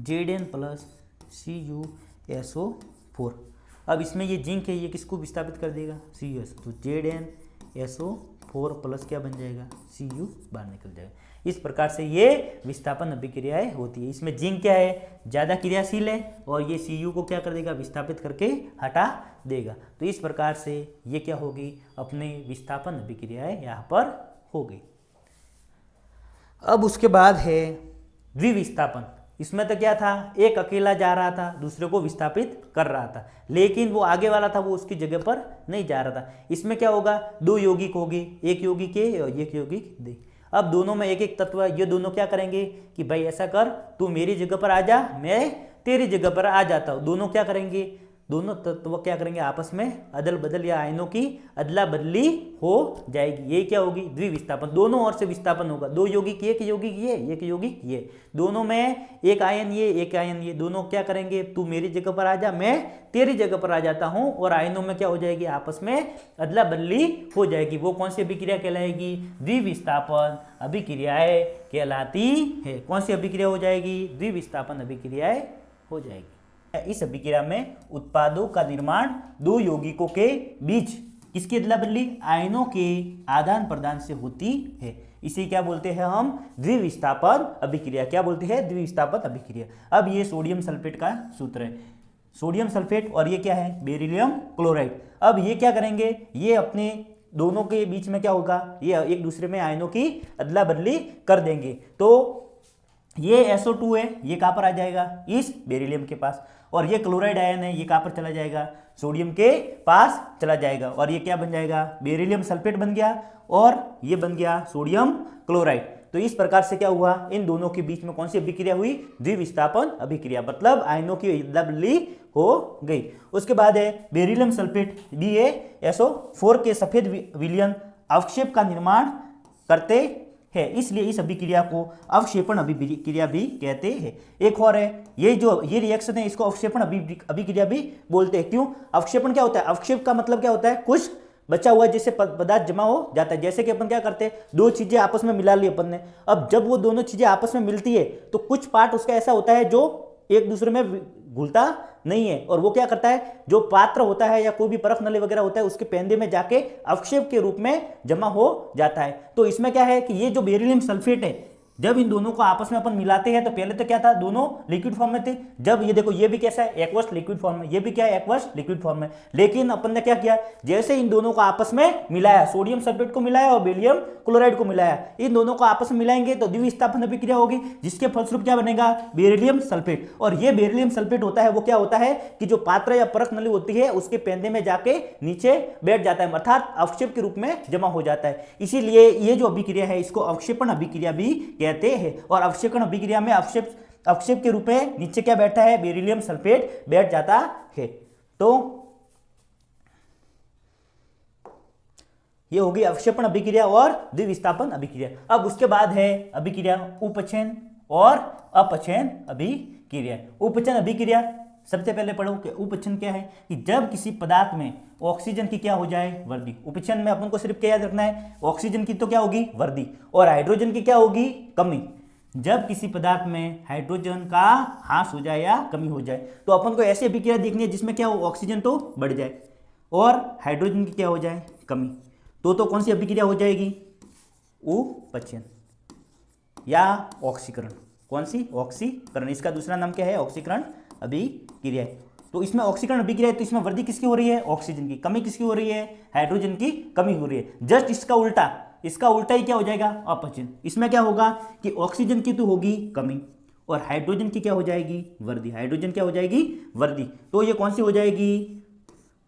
Zn प्लस CuSO4। अब इसमें ये जिंक है, ये किसको विस्थापित कर देगा, Cus, तो ZnSO4 प्लस क्या बन जाएगा, Cu बाहर निकल जाएगा। इस प्रकार से ये विस्थापन अभिक्रियाएं होती है। इसमें जिंक क्या है, ज़्यादा क्रियाशील है, और ये Cu को क्या कर देगा, विस्थापित करके हटा देगा। तो इस प्रकार से ये क्या होगी, अपने विस्थापन अभिक्रियाएं यहाँ पर हो गई। अब उसके बाद है द्विविस्थापन। इसमें तो क्या था, एक अकेला जा रहा था, दूसरे को विस्थापित कर रहा था, लेकिन वो आगे वाला था वो उसकी जगह पर नहीं जा रहा था। इसमें क्या होगा, दो यौगिक होंगे, एक यौगिक ए और एक यौगिक डी। अब दोनों में एक एक तत्व, ये दोनों क्या करेंगे कि भाई ऐसा कर, तू मेरी जगह पर आ जा, मैं तेरी जगह पर आ जाता हूँ। दोनों क्या करेंगे, दोनों तत्व क्या करेंगे, आपस में अदल बदल या आयनों की अदला बदली हो जाएगी। ये क्या होगी, द्विविस्थापन। दोनों ओर से विस्थापन होगा, दो यौगिक ये, एक यौगिक ये, एक यौगिक ये, दोनों में एक आयन ये, एक आयन ये, दोनों क्या करेंगे, तू मेरी जगह पर आ जा, मैं तेरी जगह पर आ जाता हूं, और आयनों में क्या हो जाएगी, आपस में अदला बदली हो जाएगी। वो कौन सी अभिक्रिया कहलाएगी, द्विविस्थापन अभिक्रियाएं कहलाती है। कौन सी अभिक्रिया हो जाएगी, द्विविस्थापन अभिक्रियाएं हो जाएगी। इस अभिक्रिया में उत्पादों का निर्माण दो यौगिकों के बीच किसकी अदला बदली, आयनों के आदान प्रदान से होती है। इसे क्या बोलते हैं हम, द्विविस्थापन अभिक्रिया। क्या बोलते हैं, द्विविस्थापन अभिक्रिया। अब ये सोडियम सल्फेट का सूत्र है, सोडियम सल्फेट, और ये क्या है, बेरिलियम क्लोराइड। अब ये क्या करेंगे, ये अपने दोनों के बीच में क्या होगा, ये एक दूसरे में आयनों की अदला बदली कर देंगे। तो ये SO2 है, ये कहाँ पर आ जाएगा, इस बेरिलियम के पास, और ये क्लोराइड आयन है, ये कहाँ पर चला जाएगा, सोडियम के पास चला जाएगा, और ये क्या बन जाएगा, बेरिलियम सल्फेट बन गया, और ये बन गया सोडियम क्लोराइड। तो इस प्रकार से क्या हुआ, इन दोनों के बीच में कौन सी अभिक्रिया हुई, द्विविस्थापन अभिक्रिया, मतलब आयनों की अदला बदली हो गई। उसके बाद है बेरिलियम सल्फेट BaSO4 के सफेद विलयन अवक्षेप का निर्माण करते है, इसलिए इस अभिक्रिया को अवक्षेपण अभिक्रिया भी कहते हैं। एक और है, ये रिएक्शन है, इसको अवक्षेपण अभिक्रिया भी बोलते हैं। क्यों, अवक्षेपण क्या होता है, अवक्षेप का मतलब क्या होता है, कुछ बचा हुआ जैसे पदार्थ जमा हो जाता है। जैसे कि अपन क्या करते हैं, दो चीजें आपस में मिला ली अपन ने, अब जब वो दोनों चीजें आपस में मिलती है तो कुछ पार्ट उसका ऐसा होता है जो एक दूसरे में घुलता नहीं है, और वो क्या करता है, जो पात्र होता है या कोई भी परख नली वगैरह होता है उसके पेंदे में जाके अवक्षेप के रूप में जमा हो जाता है। तो इसमें क्या है कि ये जो बेरिलियम सल्फेट है, जब इन दोनों को आपस में अपन मिलाते हैं तो पहले तो क्या था, दोनों लिक्विड फॉर्म में थे। जब ये देखो ये भी कैसा है, एक्वस लिक्विड फॉर्म में, ये भी क्या है, एक्वस लिक्विड फॉर्म में। लेकिन अपन ने क्या किया, जैसे इन दोनों को आपस में मिलाया, सोडियम सल्फेट को मिलाया और बेरिलियम क्लोराइड को मिलाया, इन दोनों को आपस में मिलाएंगे तो द्विविस्थापन अभिक्रिया होगी, जिसके फलस्वरूप क्या बनेगा, बेरिलियम सल्फेट। और ये बेरिलियम सल्फेट होता है वो क्या होता है कि जो पात्र या परख नली होती है उसके पेंदे में जाके नीचे बैठ जाता है, अर्थात अवक्षेप के रूप में जमा हो जाता है। इसीलिए ये जो अभिक्रिया है इसको अवक्षेपण अभिक्रिया भी कहते हैं। और अवक्षेपण अभिक्रिया में अवक्षेप के रूप में नीचे क्या बैठता है, बेरिलियम सल्फेट बैठ जाता है। तो ये होगी अवक्षेपण अभिक्रिया और द्विविस्थापन अभिक्रिया। अब उसके बाद है अभिक्रिया उपचयन और अपचयन अभिक्रिया। उपचयन अभिक्रिया सबसे पहले पढ़ो कि उपचयन क्या है, कि जब किसी पदार्थ में ऑक्सीजन की क्या हो जाए, वृद्धि। उपचयन में अपन को सिर्फ क्या याद रखना है, ऑक्सीजन की तो क्या होगी, वृद्धि, और हाइड्रोजन की क्या होगी, कमी। जब किसी पदार्थ में हाइड्रोजन का ह्रास हो जाए या कमी हो जाए तो अपन को ऐसी अभिक्रिया देखनी है जिसमें क्या हो, ऑक्सीजन तो बढ़ जाए और हाइड्रोजन की क्या हो जाए, कमी। तो कौन सी अभिक्रिया हो जाएगी, उपचयन या ऑक्सीकरण। कौन सी, ऑक्सीकरण। इसका दूसरा नाम क्या है, ऑक्सीकरण अभिक्रिया। तो इसमें ऑक्सीकरण अभिक्रिया है तो इसमें वृद्धि किसकी हो रही है, ऑक्सीजन की। कमी किसकी हो रही है, हाइड्रोजन की कमी हो रही है। जस्ट इसका उल्टा ही क्या हो जाएगा, अपचयन। इसमें क्या होगा कि ऑक्सीजन की तो होगी कमी और हाइड्रोजन की क्या हो जाएगी, वृद्धि। हाइड्रोजन क्या हो जाएगी, वृद्धि। तो ये कौन सी हो जाएगी,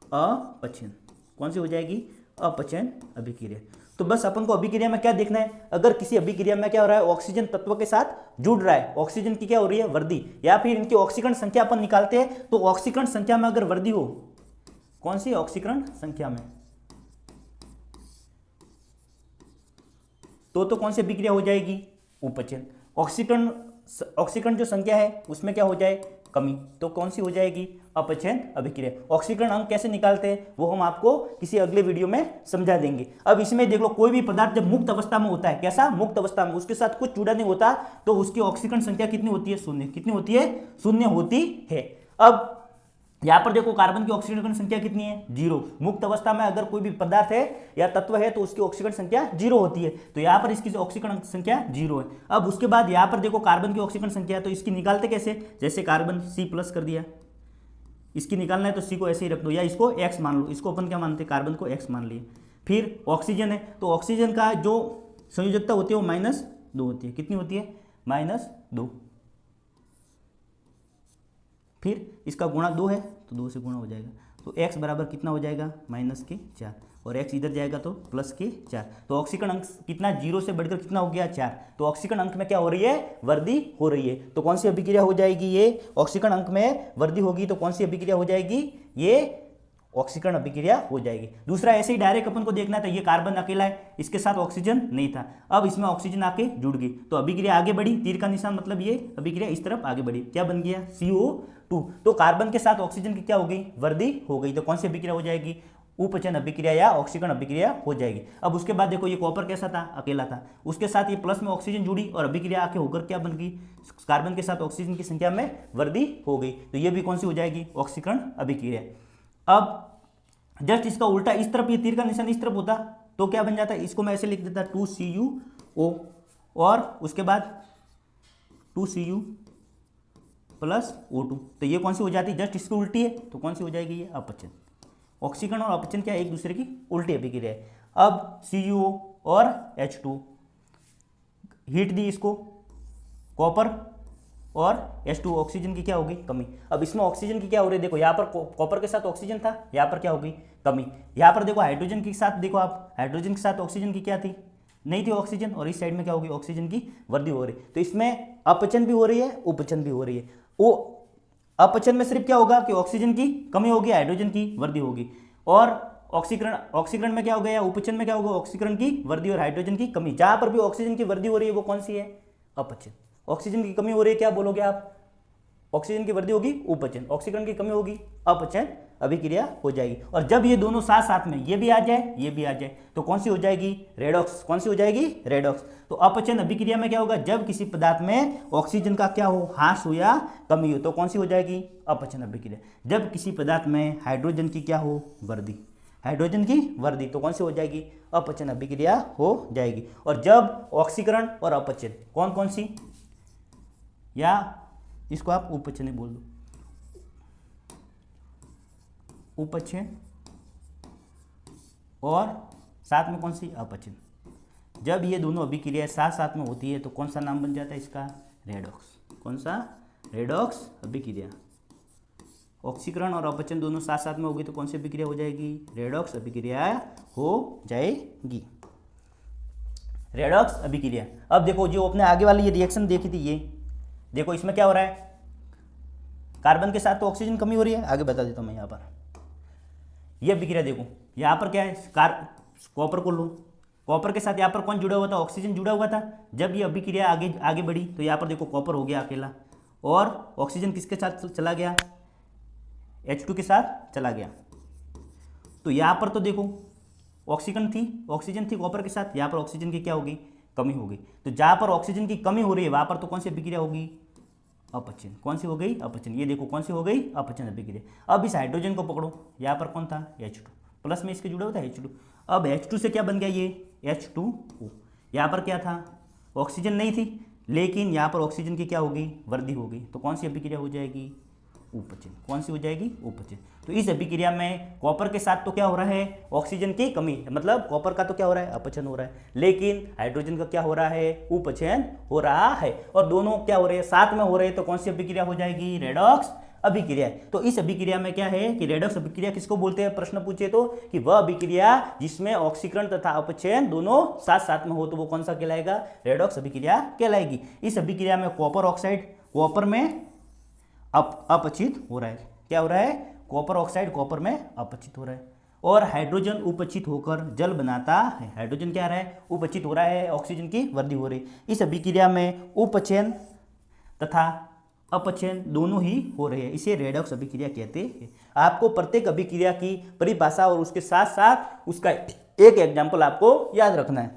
अपचयन। कौन सी हो जाएगी, अपचयन अभिक्रिया। तो बस अपन को अभिक्रिया में क्या देखना है, अगर किसी अभिक्रिया में क्या हो रहा है, ऑक्सीजन तत्व के साथ जुड़ रहा है, ऑक्सीजन की क्या हो रही है, वृद्धि, या फिर इनकी ऑक्सीकरण संख्या अपन निकालते हैं तो ऑक्सीकरण संख्या में अगर वृद्धि हो, कौन सी, ऑक्सीकरण संख्या में, तो कौन सी अभिक्रिया हो जाएगी, उपचयन। ऑक्सीकरण जो संख्या है उसमें क्या हो जाए, कमी, तो कौन सी हो जाएगी, अपचयन अभिक्रिया। ऑक्सीकरण अंक कैसे निकालते हैं वो हम आपको किसी अगले वीडियो में समझा देंगे। अब इसमें देख लो, कोई भी पदार्थ जब मुक्त अवस्था में होता है, कैसा, मुक्त अवस्था में, उसके साथ कुछ जुड़ा नहीं होता तो उसकी ऑक्सीकरण संख्या कितनी होती है, शून्य। कितनी होती है, शून्य होती है। अब यहां पर देखो कार्बन की ऑक्सीकरण संख्या कितनी है, 0। मुक्त अवस्था में अगर कोई भी पदार्थ है या तत्व है तो उसकी ऑक्सीकरण संख्या 0 होती है, तो यहां पर इसकी ऑक्सीकरण संख्या 0 है। अब उसके बाद यहां पर देखो कार्बन की ऑक्सीकरण संख्या, तो इसकी निकालते कैसे, जैसे कार्बन C+ कर दिया, इसकी निकालना है तो C को ऐसे ही रख दो, या इसको X मान लो, इसको अपन क्या मानते हैं, कार्बन को X मान लिए। फिर ऑक्सीजन है तो ऑक्सीजन का जो संयोजकता होती है वो -2 होती है। कितनी होती है, -2। फिर इसका गुणा 2 है तो 2 से गुणा हो जाएगा, तो x बराबर कितना हो जाएगा, -4, और x इधर जाएगा तो +4। तो ऑक्सीकरण अंक कितना, 0 से बढ़कर कितना हो गया, 4। तो ऑक्सीकरण अंक में क्या हो रही है, वृद्धि हो रही है। तो कौन सी अभिक्रिया हो जाएगी, ये ऑक्सीकरण अंक में वृद्धि होगी तो कौन सी अभिक्रिया हो जाएगी, ये ऑक्सीकरण अभिक्रिया हो जाएगी। दूसरा ऐसे ही डायरेक्ट अपन को देखना था, ये कार्बन अकेला है, इसके साथ ऑक्सीजन नहीं था, अब इसमें ऑक्सीजन आके जुड़ गई तो अभिक्रिया आगे बढ़ी, तीर का निशान मतलब ये अभिक्रिया इस तरफ आगे बढ़ी, क्या बन गया, CO2। तो कार्बन के साथ ऑक्सीजन की क्या हो गई, वृद्धि हो गई। तो कौन सी अभिक्रिया हो जाएगी, उपचयन अभिक्रिया या ऑक्सीकरण अभिक्रिया हो जाएगी। अब उसके बाद देखो ये कॉपर कैसा था, अकेला था, उसके साथ ये प्लस में ऑक्सीजन जुड़ी और अभिक्रिया आके होकर क्या बन गई, कार्बन के साथ ऑक्सीजन की संख्या में वृद्धि हो गई, तो ये भी कौन सी हो जाएगी, ऑक्सीकरण अभिक्रिया। अब जस्ट इसका उल्टा, इस तरफ ये तीर का निशान इस तरफ होता तो क्या बन जाता, इसको मैं ऐसे लिख देता 2CuO, और उसके बाद 2Cu + O2, तो ये कौन सी हो जाती है, जस्ट इसकी उल्टी है, तो कौन सी हो जाएगी, ये अपचयन। ऑक्सीकरण और अपचयन क्या एक दूसरे की उल्टी अभिक्रिया है। अब CuO और H2 हीट दी इसको, कॉपर और H2 ऑक्सीजन की क्या होगी, कमी। अब इसमें ऑक्सीजन की क्या हो रही है, देखो यहाँ पर कॉपर के साथ ऑक्सीजन था, यहाँ पर क्या होगी, कमी। यहाँ पर देखो हाइड्रोजन के साथ, देखो आप हाइड्रोजन के साथ ऑक्सीजन की क्या थी, नहीं थी ऑक्सीजन, और इस साइड में क्या होगी, ऑक्सीजन की वृद्धि हो रही। तो इसमें अपचयन भी हो रही है, उपचयन भी हो रही है। वो अपचयन में सिर्फ क्या होगा कि ऑक्सीजन की कमी होगी, हाइड्रोजन की वृद्धि होगी, और ऑक्सीकरण में क्या होगा, या उपचयन में क्या होगा, ऑक्सीकरण की वृद्धि और हाइड्रोजन की कमी। जहां पर भी ऑक्सीजन की वृद्धि हो रही है वो कौन सी है, अपचयन। ऑक्सीजन की कमी हो रही है, क्या बोलोगे आप, ऑक्सीजन की वृद्धि होगी उपचयन, ऑक्सीकरण की कमी होगी अपचयन अभिक्रिया हो जाएगी। और जब ये दोनों साथ साथ में ये भी आ जाए ये भी आ जाए तो कौन सी हो जाएगी रेडॉक्स, कौन सी हो जाएगी रेडॉक्स। तो अपचयन अभिक्रिया में क्या होगा, जब किसी पदार्थ में ऑक्सीजन का क्या हो ह्रास हो या कमी हो तो कौन सी हो जाएगी अपचयन अभिक्रिया। जब किसी पदार्थ में हाइड्रोजन की क्या हो वृद्धि, हाइड्रोजन की वृद्धि तो कौन सी हो जाएगी अपचयन अभिक्रिया हो जाएगी। और जब ऑक्सीकरण और अपचयन कौन कौन सी, या इसको आप उपचयन बोल दो, उपचयन और साथ में कौन सी अपचयन, जब ये दोनों अभिक्रिया साथ साथ में होती है तो कौन सा नाम बन जाता है इसका रेडॉक्स। कौन सा रेडॉक्स अभिक्रिया। ऑक्सीकरण और अपचयन दोनों साथ साथ में होगी तो कौन सी अभिक्रिया हो जाएगी रेडॉक्स अभिक्रिया हो जाएगी, रेडॉक्स अभिक्रिया। अब देखो जो अपने आगे वाली ये रिएक्शन देखी थी, ये देखो इसमें क्या हो रहा है, कार्बन के साथ तो ऑक्सीजन कमी हो रही है, आगे बता देता हूं मैं। यहाँ पर ये अभिक्रिया देखो, यहाँ पर क्या है कॉपर को लो, कॉपर के साथ यहाँ पर कौन जुड़ा हुआ था ऑक्सीजन जुड़ा हुआ था। जब ये अभिक्रिया आगे आगे बढ़ी तो यहाँ पर देखो कॉपर हो गया अकेला और ऑक्सीजन किसके साथ चला गया H2 के साथ चला गया। तो यहाँ पर तो देखो ऑक्सीजन थी कॉपर के साथ, यहाँ पर ऑक्सीजन की क्या होगी कमी होगी। तो जहाँ पर ऑक्सीजन की कमी हो रही है वहाँ पर तो कौन सी अभिक्रिया होगी अपचयन। कौन सी हो गई अपचयन, ये देखो कौन सी हो गई अपचयन अभिक्रिया। अब इस हाइड्रोजन को पकड़ो, यहाँ पर कौन था H2 प्लस में इसके जुड़ा हुआ था H2। अब H2 से क्या बन गया ये H2O। यहाँ पर क्या था ऑक्सीजन नहीं थी लेकिन यहाँ पर ऑक्सीजन की क्या होगी वृद्धि होगी तो कौन सी अभिक्रिया हो जाएगी उपचयन। कौन सी हो जाएगी उपचयन। तो इस अभिक्रिया में कॉपर के साथ तो क्या हो रहा है ऑक्सीजन की कमी, मतलब कॉपर का तो क्या हो रहा है अपचयन हो रहा है, लेकिन हाइड्रोजन का क्या हो रहा है उपचयन हो रहा है। और दोनों क्या हो रहे हैं साथ में हो रहे हैं तो कौन सी अभिक्रिया हो जाएगी रेडॉक्स अभिक्रिया। तो इस अभिक्रिया में क्या है कि रेडॉक्स अभिक्रिया किसको बोलते हैं, प्रश्न पूछे तो कि वह अभिक्रिया जिसमें ऑक्सीकरण तथा अपचयन दोनों साथ साथ में हो तो वो कौन सा कहलाएगा रेडॉक्स अभिक्रिया कहलाएगी। इस अभिक्रिया में कॉपर ऑक्साइड कॉपर में अपचित हो रहा है, क्या हो रहा है कॉपर ऑक्साइड कॉपर में अपचित हो रहा है और हाइड्रोजन उपचित होकर जल बनाता है। हाइड्रोजन क्या रहा है उपचित हो रहा है, ऑक्सीजन की वृद्धि हो रही है। इस अभिक्रिया में उपचयन तथा अपचयन दोनों ही हो रहे हैं, इसे रेडॉक्स अभिक्रिया कहते हैं। आपको प्रत्येक अभिक्रिया की परिभाषा और उसके साथ साथ उसका एक एग्जाम्पल आपको याद रखना है।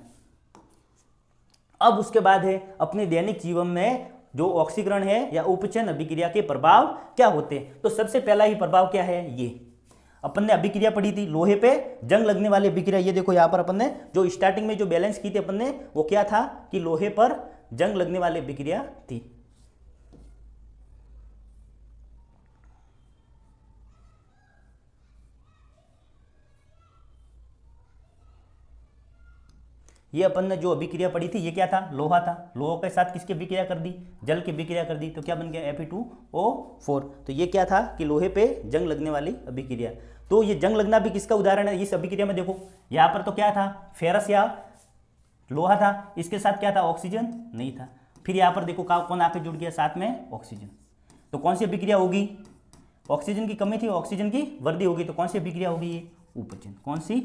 अब उसके बाद है अपने दैनिक जीवन में जो ऑक्सीकरण है या उपचयन अभिक्रिया के प्रभाव क्या होते हैं। तो सबसे पहला ही प्रभाव क्या है, ये अपन ने अभिक्रिया पढ़ी थी लोहे पे जंग लगने वाली अभिक्रिया। ये देखो यहाँ पर अपन ने जो स्टार्टिंग में जो बैलेंस की थी अपन ने वो क्या था कि लोहे पर जंग लगने वाली अभिक्रिया थी। ये अपन ने जो अभिक्रिया पढ़ी थी ये क्या था लोहा था, लोहा के साथ किसकी अभिक्रिया कर दी जल की अभिक्रिया कर दी तो क्या बन गया Fe2O4। तो ये क्या था कि लोहे पे जंग लगने वाली अभिक्रिया। तो ये जंग लगना भी किसका उदाहरण है, इस अभिक्रिया में देखो यहाँ पर तो क्या था फेरस या लोहा था, इसके साथ क्या था ऑक्सीजन नहीं था। फिर यहाँ पर देखो कौन आकर जुड़ गया साथ में ऑक्सीजन। तो कौन सी अभिक्रिया होगी, ऑक्सीजन की कमी थी ऑक्सीजन की वृद्धि होगी तो कौन सी अभिक्रिया होगी ये उपचयन। कौन सी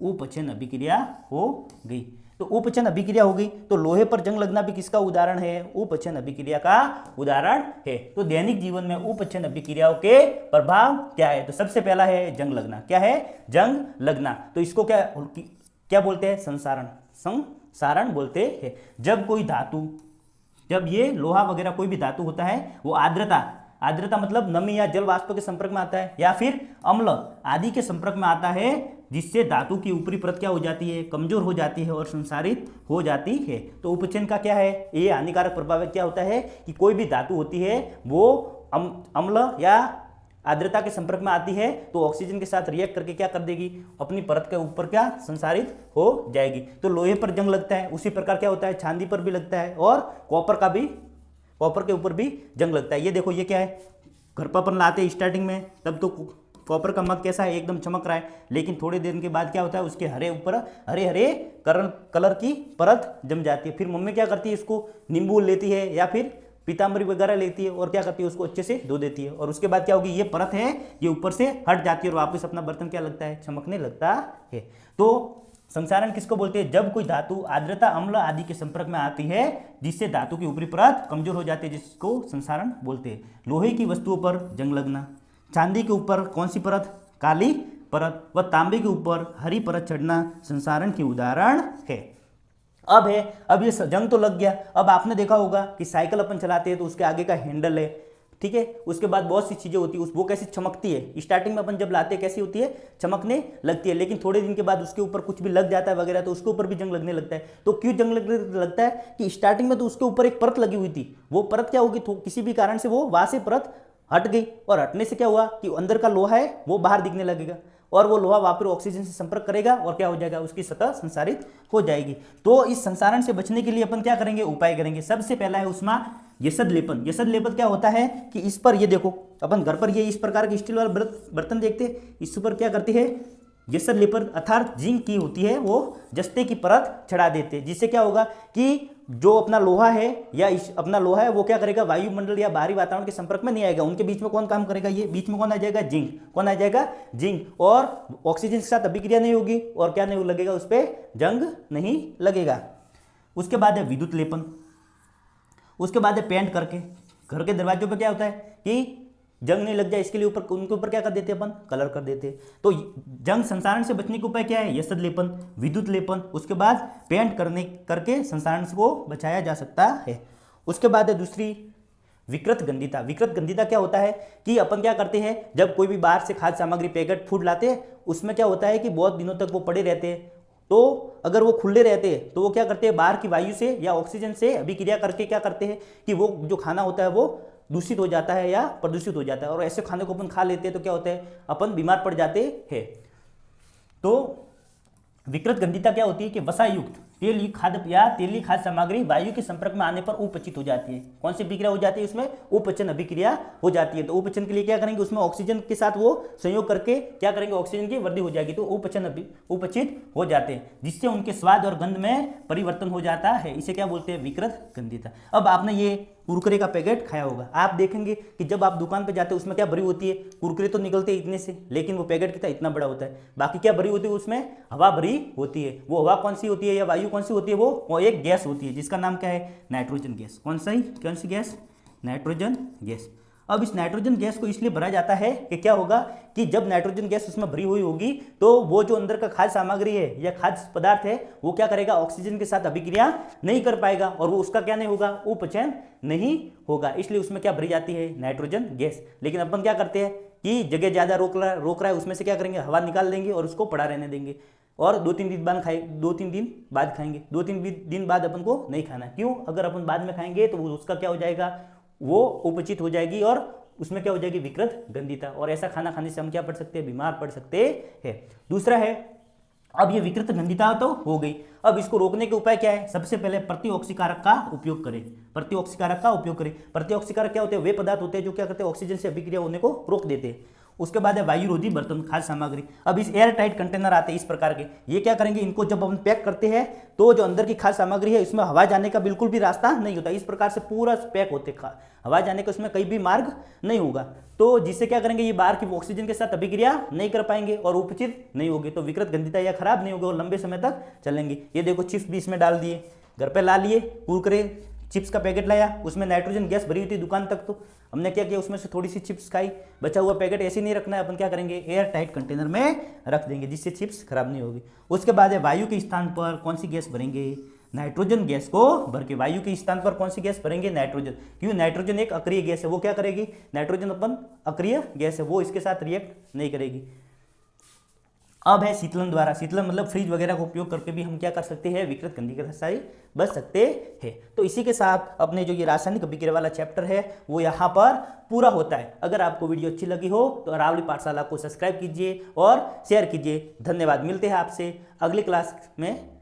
उपचयन अभिक्रिया हो गई। तो उपचयन अभिक्रिया होगी तो लोहे पर जंग लगना भी किसका उदाहरण है उपचयन अभिक्रिया का उदाहरण है। तो दैनिक जीवन में उपचयन अभिक्रियाओं के प्रभाव क्या है, तो सबसे पहला है जंग लगना। क्या है जंग लगना, तो इसको क्या बोलते हैं संसारण, संसारण बोलते हैं। जब कोई धातु, जब ये लोहा वगैरह कोई भी धातु होता है वो आर्द्रता मतलब नमी या जल वाष्प के संपर्क में आता है या फिर अम्ल आदि के संपर्क में आता है जिससे धातु की ऊपरी परत क्या हो जाती है कमजोर हो जाती है और संसारित हो जाती है। तो उपचयन का क्या है ये हानिकारक प्रभाव क्या होता है कि कोई भी धातु होती है वो अम्ल या आर्द्रता के संपर्क में आती है तो ऑक्सीजन के साथ रिएक्ट करके क्या कर देगी अपनी परत के ऊपर क्या संसारित हो जाएगी। तो लोहे पर जंग लगता है, उसी प्रकार क्या होता है चांदी पर भी लगता है और कॉपर के ऊपर भी जंग लगता है। ये देखो ये क्या है, घर पर अपन लाते हैं स्टार्टिंग में तब तो कॉपर का मग कैसा है एकदम चमक रहा है, लेकिन थोड़े देर के बाद क्या होता है उसके हरे कलर की परत जम जाती है। फिर मम्मी क्या करती है इसको नींबू लेती है या फिर पीताम्बरी वगैरह लेती है और क्या करती है उसको अच्छे से धो देती है और उसके बाद क्या होगी ये परत है ये ऊपर से हट जाती है और वापस अपना बर्तन क्या लगता है चमकने लगता है। तो संसारण किसको बोलते हैं? जब कोई धातु आर्द्रता, अम्ल आदि के संपर्क में आती है जिससे धातु की ऊपरी परत कमजोर हो जाती है, जिसको संसारण बोलते हैं। लोहे की वस्तुओं पर जंग लगना, चांदी के ऊपर कौन सी परत? काली परत, व तांबे के ऊपर हरी परत चढ़ना संसारण की उदाहरण है। अब ये जंग तो लग गया। अब आपने देखा होगा कि साइकिल अपन चलाते हैं तो उसके आगे का हैंडल है, ठीक है, उसके बाद बहुत सी चीजें होती है, वो कैसी चमकती है। स्टार्टिंग में अपन जब लाते हैं कैसी होती है? चमकने लगती है, लेकिन थोड़े दिन के बाद उसके ऊपर कुछ भी लग जाता है वगैरह तो उसके ऊपर भी जंग लगने लगता है। तो क्यों जंग लगने लगता है? कि स्टार्टिंग में तो उसके ऊपर एक परत लगी हुई थी, वो परत क्या होगी, तो किसी भी कारण से वो वहां से परत हट गई, और हटने से क्या हुआ कि अंदर का लोहा है वो बाहर दिखने लगेगा, और वो लोहा वापस ऑक्सीजन से संपर्क करेगा और क्या हो जाएगा? उसकी सतह संसारित हो जाएगी। तो इस संसारण से बचने के लिए अपन क्या करेंगे? उपाय करेंगे। सबसे पहला है उष्मा यशद लेपन। यशद लेपन क्या होता है कि इस पर ये देखो, अपन घर पर ये इस प्रकार के स्टील वाला बर्तन देखते हैं, इस पर क्या करते हैं? यशद लेपन अर्थात जिंक की होती है वो जस्ते की परत चढ़ा देते हैं, जिससे क्या होगा कि जो अपना लोहा है या अपना लोहा है वो क्या करेगा? वायुमंडल या बाहरी वातावरण के संपर्क में नहीं आएगा। उनके बीच में कौन काम करेगा? ये बीच में कौन आ जाएगा? जिंक। कौन आ जाएगा? जिंक। और ऑक्सीजन के साथ अभिक्रिया नहीं होगी और क्या नहीं लगेगा? उस पर जंग नहीं लगेगा। उसके बाद है विद्युत लेपन। उसके बाद है पेंट करके। घर के दरवाजों पर क्या होता है कि जंग नहीं लग जाए इसके लिए ऊपर उनके ऊपर क्या कर देते हैं? अपन कलर कर देते हैं। तो जंग संसारण से बचने के उपाय क्या है? यशद लेपन, विद्युत लेपन, उसके बाद पेंट करके संसारण को बचाया जा सकता है। उसके बाद है दूसरी विकृत गंधिता। विकृत गंधिता क्या होता है कि अपन क्या करते हैं, जब कोई भी बाहर से खाद्य सामग्री पैकेट फूड लाते हैं उसमें क्या होता है कि बहुत दिनों तक वो पड़े रहते हैं, तो अगर वो खुले रहते हैं तो वो क्या करते हैं? बाहर की वायु से या ऑक्सीजन से अभिक्रिया करके क्या करते हैं कि वो जो खाना होता है वो दूषित हो जाता है या प्रदूषित हो जाता है, और ऐसे खाने को अपन खा लेते हैं तो क्या होता है? अपन बीमार पड़ जाते हैं। तो विकृत गंधिता क्या होती है कि वसायुक्त तेल खाद्य या तेली खाद्य सामग्री वायु के संपर्क में आने पर उपचित हो जाती है। कौन सी अभिक्रिया हो जाती है? उसमें उपचन अभिक्रिया हो जाती है। तो उपचन के लिए क्या करेंगे? उसमें ऑक्सीजन के साथ वो संयोग करके क्या करेंगे? ऑक्सीजन की वृद्धि हो जाएगी, तो उपचित हो जाते हैं, जिससे उनके स्वाद और गंध में परिवर्तन हो जाता है। इसे क्या बोलते हैं? विकृत गंधिता। अब आपने ये कुरकुरे का पैकेट खाया होगा, आप देखेंगे कि जब आप दुकान पे जाते हैं उसमें क्या भरी होती है? कुरकुरे तो निकलते हैं इतने से, लेकिन वो पैकेट कितना इतना बड़ा होता है, बाकी क्या भरी होती है? उसमें हवा भरी होती है। वो हवा कौन सी होती है या वायु कौन सी होती है? वो एक गैस होती है जिसका नाम क्या है? Nitrogen gas. कौन सी गैस? Nitrogen gas. अब इस नाइट्रोजन गैस को इसलिए भरा जाता है कि क्या होगा कि जब नाइट्रोजन गैस उसमें भरी हुई होगी तो वो जो अंदर का खाद्य सामग्री है या खाद्य पदार्थ है वो क्या करेगा? ऑक्सीजन के साथ अभिक्रिया नहीं कर पाएगा और वो उसका क्या नहीं होगा? उपचयन नहीं होगा, इसलिए उसमें क्या भरी जाती है? Nitrogen gas. लेकिन अपन क्या करते हैं कि जगह ज्यादा रोक रहा है उसमें से क्या करेंगे? हवा निकाल देंगे और उसको पड़ा रहने देंगे, और 2-3 दिन बाद खाएंगे, 2-3 दिन बाद खाएंगे, 2-3 दिन बाद अपन को नहीं खाना। क्यों? अगर अपन बाद में खाएंगे तो उसका क्या हो जाएगा? वो उपचित हो जाएगी और उसमें क्या हो जाएगी? विकृत गंधिता। और ऐसा खाना खाने से हम क्या पड़ सकते हैं? बीमार पड़ सकते हैं। दूसरा है, अब ये विकृत गंधिता तो हो गई, अब इसको रोकने के उपाय क्या है? सबसे पहले प्रतिऑक्सीकारक का उपयोग करें। प्रतिऑक्सीकारक का उपयोग करें। प्रतिऑक्सीकारक क्या होते हैं? वे पदार्थ होते हैं जो क्या करते हैं? ऑक्सीजन से अभिक्रिया होने को रोक देते हैं। उसके बाद है वायुरोधी बर्तन, खाद्य सामग्री। अब इस एयर टाइट कंटेनर आते हैं इस प्रकार के, ये क्या करेंगे? इनको जब हम पैक करते हैं तो जो अंदर की खाद्य सामग्री है इसमें हवा जाने का बिल्कुल भी रास्ता नहीं होता, इस प्रकार से पूरा पैक होते, हवा जाने का उसमें कहीं भी मार्ग नहीं होगा, तो जिससे क्या करेंगे? ये बाहर की ऑक्सीजन के साथ अभिक्रिया नहीं कर पाएंगे और उपचित नहीं होगी, तो विकृत गंधिता या खराब नहीं होगी और लंबे समय तक चलेंगे। ये देखो चिप्स भी इसमें डाल दिए, घर पे ला लिए कुरकुरे, चिप्स का पैकेट लाया, उसमें नाइट्रोजन गैस भरी हुई थी दुकान तक, तो हमने क्या किया? उसमें से थोड़ी सी चिप्स खाई, बचा हुआ पैकेट ऐसे नहीं रखना है, अपन क्या करेंगे? एयर टाइट कंटेनर में रख देंगे जिससे चिप्स खराब नहीं होगी। उसके बाद है वायु के स्थान पर कौन सी गैस भरेंगे? नाइट्रोजन गैस को भर के। वायु के स्थान पर कौन सी गैस भरेंगे? नाइट्रोजन। क्यों? नाइट्रोजन एक अक्रिय गैस है, वो क्या करेगी? नाइट्रोजन अपन अक्रिय गैस है, वो इसके साथ रिएक्ट नहीं करेगी। अब है शीतलन द्वारा। शीतलन मतलब फ्रिज वगैरह का उपयोग करके भी हम क्या कर सकते हैं? विकृत गंधिता से बच सकते हैं। तो इसी के साथ अपने जो ये रासायनिक अभिक्रिया वाला चैप्टर है वो यहाँ पर पूरा होता है। अगर आपको वीडियो अच्छी लगी हो तो अरावली पाठशाला को सब्सक्राइब कीजिए और शेयर कीजिए। धन्यवाद। मिलते हैं आपसे अगली क्लास में।